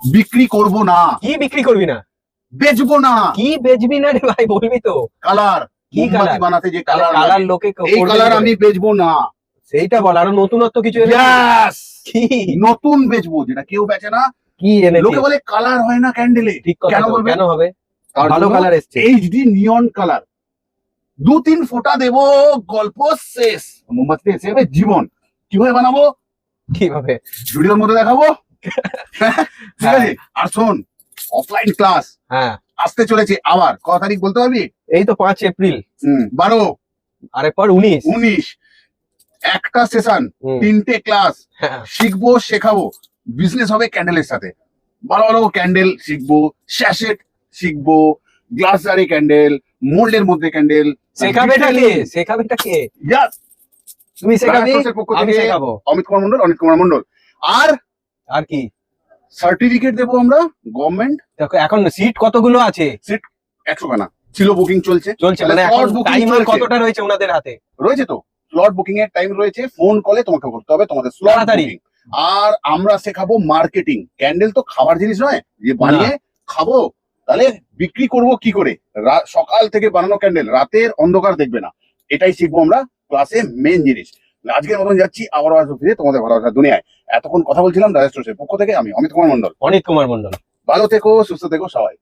বিক্রি করব না। কি বিক্রি করবি না? বেচবো না। কি বেচবি না রে ভাই, বলবি তো। কালার, কি মোমবাতি কালার? বানাতে যে কালার, কালার লোকে এই কালার আমি বেচবো না। সেইটা বল, আরো নতুনত্ব কিছু এনেছিস? Yes! কি নতুন বেচবো, যেটা কেউ বেচে না। কি এনেছিস? লোকে বলে কালার হয় না ক্যান্ডেলে, ঠিক কথা কেন তো, বলবে? কেন হবে? তার ভালো জন্য কালার এসছে। এইচডি নিয়ন কালার, 2-3 ফোঁটা দেবো, গল্প শেষ। মোমবাতি এসে যাবে জীবন। কিভাবে বানাবো কিভাবে? ভিডিওর মধ্যে দেখাবো। ঠিক আছে। আর শোন, অফলাইন ক্লাস হ্যাঁ, আসতে চলেছে আবার। কত তারিখ বলতে পারবি? এই তো 5 এপ্রিল। 12, আরেকবার 19। 19, একটা সেশন, হুম। 3টে ক্লাস। হ্যাঁ। শিখবো, শেখাবো, বিজনেস হবে ক্যান্ডেলের সাথে। ভালো ভালো ক্যান্ডেল শিখবো, স্যাশেট শিখবো, গ্লাস জারে ক্যান্ডেল, মোল্ডের মধ্যে ক্যান্ডেল। শেখাবেটা কে? শেখাবেটা কে? তুমি শেখাবি? পক্ষ আমি থেকে শেখাবো। অমিত কুমার মন্ডল। আর আর কি? সার্টিফিকেট দেবো আমরা গভর্নমেন্ট। দেখো এখন সিট কতগুলো আছে? সিট 100 খানা ছিল, বুকিং চলছে। মানে এখন টাইম কতটা রয়েছে ওনাদের হাতে? রয়েছে তো, স্লট বুকিং এর টাইম রয়েছে। ফোন কলে তোমাকে করতে হবে তোমাদের স্লট তাড়াতাড়ি। বুকিং। আর আমরা শেখাবো মার্কেটিং। ক্যান্ডেল তো খাবার জিনিস নয় যে বানিয়ে খাবো, তাহলে বিক্রি করব কি করে। সকাল থেকে বানানো ক্যান্ডেল, রাতের অন্ধকার দেখবে না, এটাই শিখবো আমরা ক্লাসে, মেন জিনিস। আজকের মতন যাচ্ছি, আবারও আসবো ফিরে তোমাদের ভালোবাসার দুনিয়ায়। এতক্ষণ কথা বলছিলাম রাজেশ পক্ষ থেকে, আমি অমিত কুমার মন্ডল। অনিত কুমার মন্ডল। ভালো থেকো, সুস্থ থেকো সবাই।